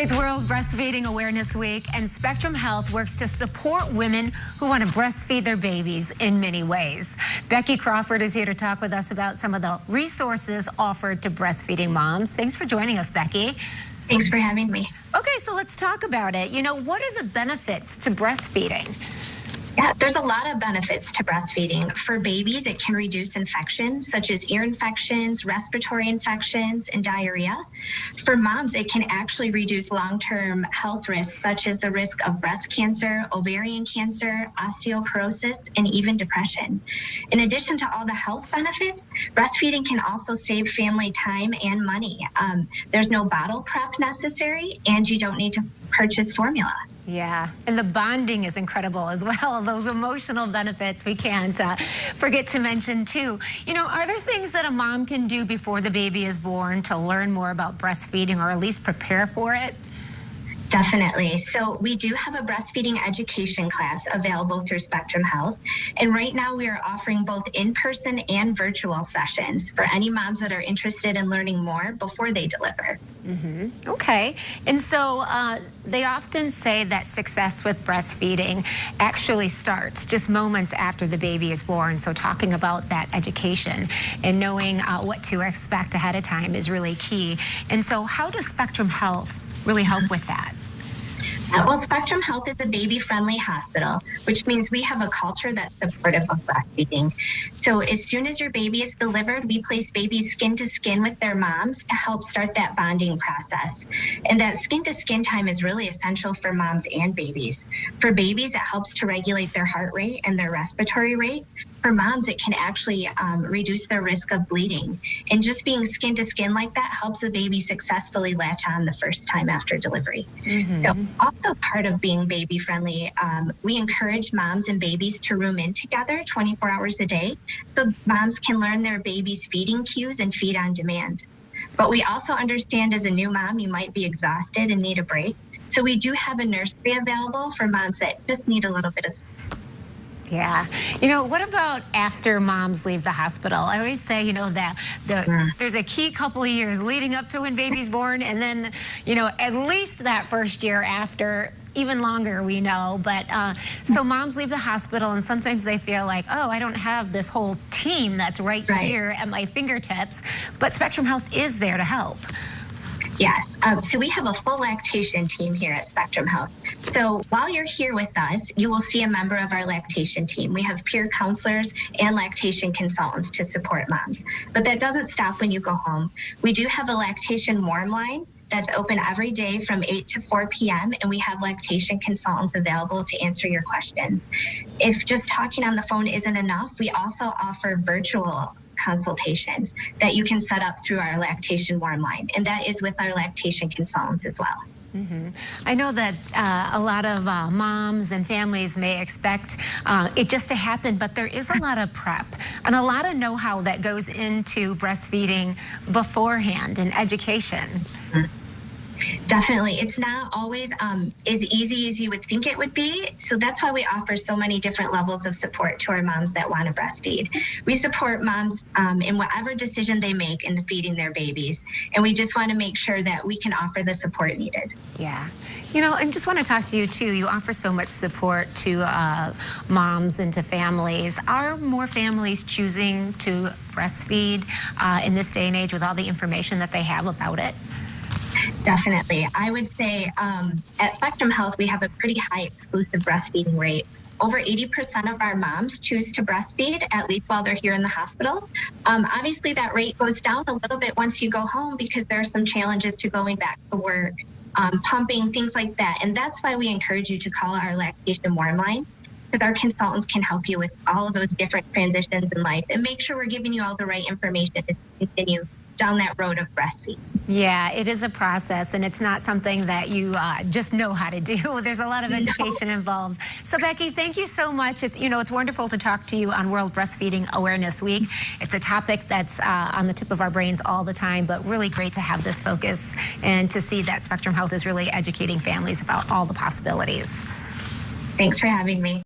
It's World Breastfeeding Awareness Week, and Spectrum Health works to support women who want to breastfeed their babies in many ways. Becky Crawford is here to talk with us about some of the resources offered to breastfeeding moms. Thanks for joining us, Becky. Thanks for having me. Okay, so let's talk about it. What are the benefits to breastfeeding? Yeah, there's a lot of benefits to breastfeeding. For babies, it can reduce infections such as ear infections, respiratory infections, and diarrhea. For moms, it can actually reduce long-term health risks such as the risk of breast cancer, ovarian cancer, osteoporosis, and even depression. In addition to all the health benefits, breastfeeding can also save family time and money. There's no bottle prep necessary, and you don't need to purchase formula. Yeah, and the bonding is incredible as well. Those emotional benefits we can't forget to mention too. Are there things that a mom can do before the baby is born to learn more about breastfeeding or at least prepare for it? Definitely. So we do have a breastfeeding education class available through Spectrum Health. And right now we are offering both in-person and virtual sessions for any moms that are interested in learning more before they deliver. Okay. And so they often say that success with breastfeeding actually starts just moments after the baby is born. So talking about that education and knowing what to expect ahead of time is really key. And so how does Spectrum Health really help with that? Well, Spectrum Health is a baby-friendly hospital, which means we have a culture that's supportive of breastfeeding. So as soon as your baby is delivered, we place babies skin to skin with their moms to help start that bonding process. And that skin to skin time is really essential for moms and babies. For babies, it helps to regulate their heart rate and their respiratory rate. For moms, it can actually reduce their risk of bleeding. And just being skin to skin like that helps the baby successfully latch on the first time after delivery. So also part of being baby friendly, we encourage moms and babies to room in together 24 hours a day so moms can learn their baby's feeding cues and feed on demand. But we also understand as a new mom, you might be exhausted and need a break. So we do have a nursery available for moms that just need a little bit of support. Yeah. What about after moms leave the hospital? I always say, that there's a key couple of years leading up to when baby's born, and then, at least that first year after, even longer, we know. But so moms leave the hospital, and sometimes they feel like, oh, I don't have this whole team that's right here at my fingertips. But Spectrum Health is there to help. Yes, so we have a full lactation team here at Spectrum Health. So while you're here with us, you will see a member of our lactation team. We have peer counselors and lactation consultants to support moms. But that doesn't stop when you go home. We do have a lactation warm line that's open every day from 8 to 4 p.m. and we have lactation consultants available to answer your questions. If just talking on the phone isn't enough, we also offer virtual consultations that you can set up through our lactation warm line, and that is with our lactation consultants as well. I know that a lot of moms and families may expect it just to happen, but there is a lot of prep and a lot of know-how that goes into breastfeeding beforehand and education. Definitely. It's not always as easy as you would think it would be. So that's why we offer so many different levels of support to our moms that want to breastfeed. We support moms in whatever decision they make in feeding their babies. And we just want to make sure that we can offer the support needed. Yeah. And just want to talk to you too. You offer so much support to moms and to families. Are more families choosing to breastfeed in this day and age with all the information that they have about it? Definitely. I would say at Spectrum Health, we have a pretty high exclusive breastfeeding rate. Over 80% of our moms choose to breastfeed, at least while they're here in the hospital. Obviously, that rate goes down a little bit once you go home because there are some challenges to going back to work, pumping, things like that. And that's why we encourage you to call our lactation warm line, because our consultants can help you with all of those different transitions in life and make sure we're giving you all the right information to continue down that road of breastfeeding. Yeah, it is a process, and it's not something that you just know how to do. There's a lot of education involved. So, Becky, thank you so much. It's wonderful to talk to you on World Breastfeeding Awareness Week. It's a topic that's on the tip of our brains all the time, but really great to have this focus and to see that Spectrum Health is really educating families about all the possibilities. Thanks for having me.